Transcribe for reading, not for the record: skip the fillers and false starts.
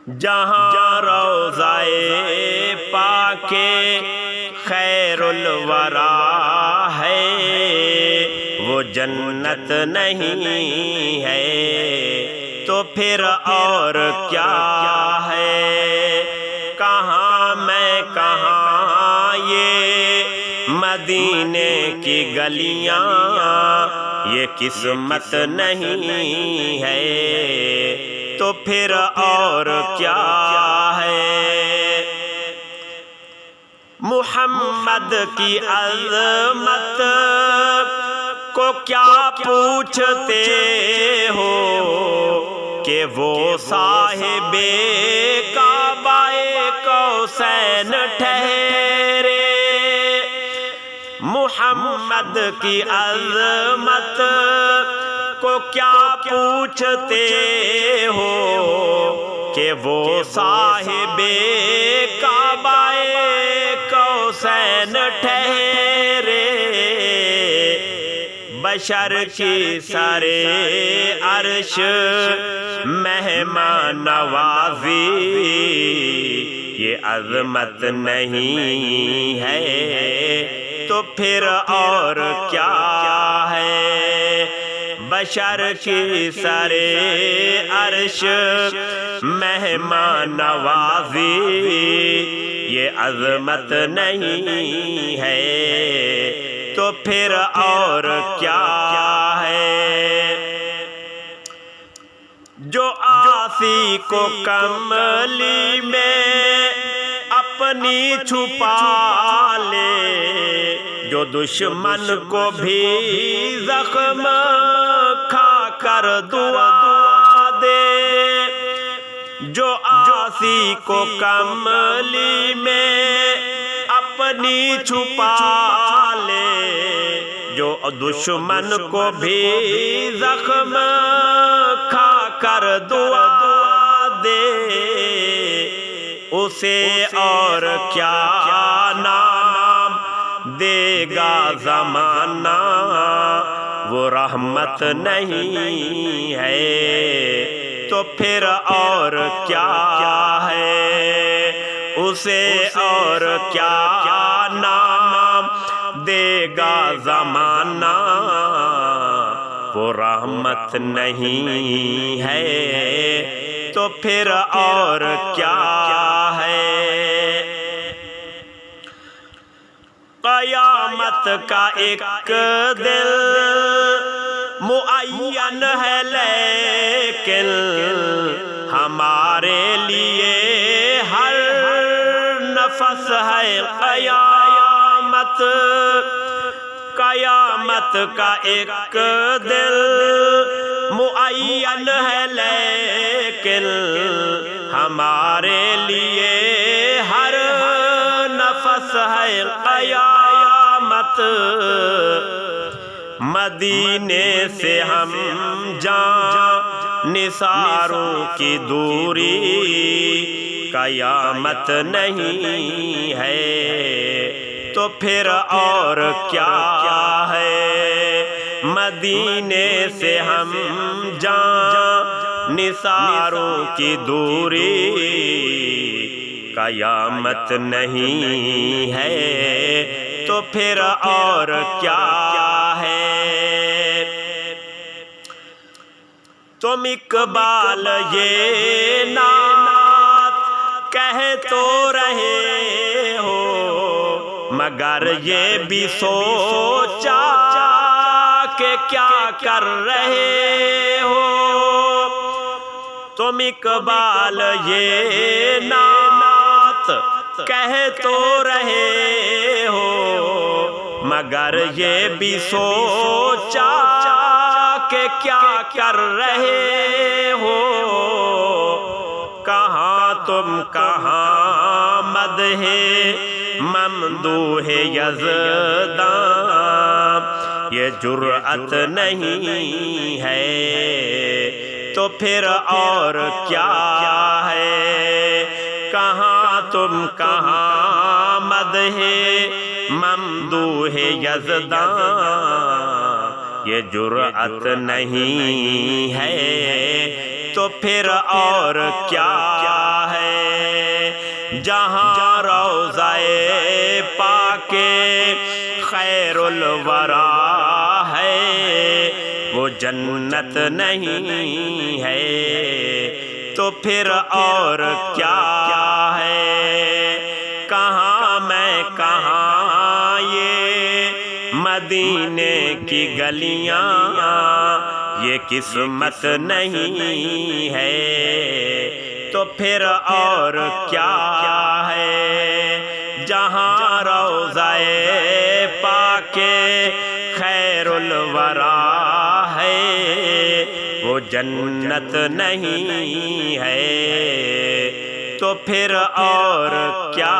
جہاں روضائے پاک خیر الورا ہے وہ جنت نہیں ہے تو پھر اور کیا ہے؟ کہاں میں کہاں یہ مدینے کی گلیاں، یہ قسمت نہیں ہے تو پھر اور کیا ہے؟ محمد کی عظمت کو کیا پوچھتے ہو کہ وہ صاحب کعبہ کوثین ٹھہرے؟ محمد کی عظمت کو کیا پوچھتے ہو کہ وہ صاحب کعبہ کوثین ٹھہرے؟ بشر کی سر عرش مہمان نوازی یہ عظمت نہیں ہے تو پھر اور کیا ہے؟ بشر کی سر عرش مہمان نوازی یہ عظمت نہیں ہے تو پھر اور کیا ہے؟ جو عاصی کو کملی میں اپنی چھپا لے، جو دشمن کو بھی زخم کھا کر دعا دے، جو عاصی کو کملی میں اپنی چھپا لے، جو دشمن کو بھی زخم کھا کر دعا دے، اسے اور کیا نام دے گا زمانہ؟ وہ رحمت نہیں ہے تو پھر اور کیا ہے؟ اسے اور کیا نام دے گا زمانہ؟ وہ رحمت نہیں ہے تو پھر اور کیا ہے؟ قیامت کا ایک دل معین ہے لیکن ہمارے لیے ہر نفس ہے قیامت۔ قیامت کا ایک دل معین ہے لیکن ہمارے لیے ہر نفس ہے قیامت۔ مدینے سے ہم جان نثاروں کی دوری قیامت نہیں ہے تو پھر اور کیا ہے؟ مدینے سے ہم جان نثاروں کی دوری قیامت نہیں ہے تو پھر اور کیا ہے؟ تم اقبال یہ نعت کہہ تو رہے ہو مگر یہ بھی سوچا کہ کیا کر رہے ہو؟ تم اقبال یہ نعت کہہ تو رہے ہو مگر یہ بھی سوچا کہ کیا کر رہے ہو؟ کہاں تم کہاں مدح ممدوح یزداں، یہ جرأت نہیں ہے تو پھر اور کیا ہے؟ کہاں تم کہاں مدح ممدوح یزداں، یہ جرأت نہیں ہے تو تو پھر اور کیا ہے جہاں روضہ پاک خیر الورا ہے وہ جنت نہیں ہے تو پھر اور کیا ہے کہاں میں کہاں یہ مدینے کی گلیاں یہ قسمت نہیں ہے تو پھر اور کیا ہے جہاں روضہ پاک خیر الورا ہے وہ جنت نہیں ہے تو پھر اور کیا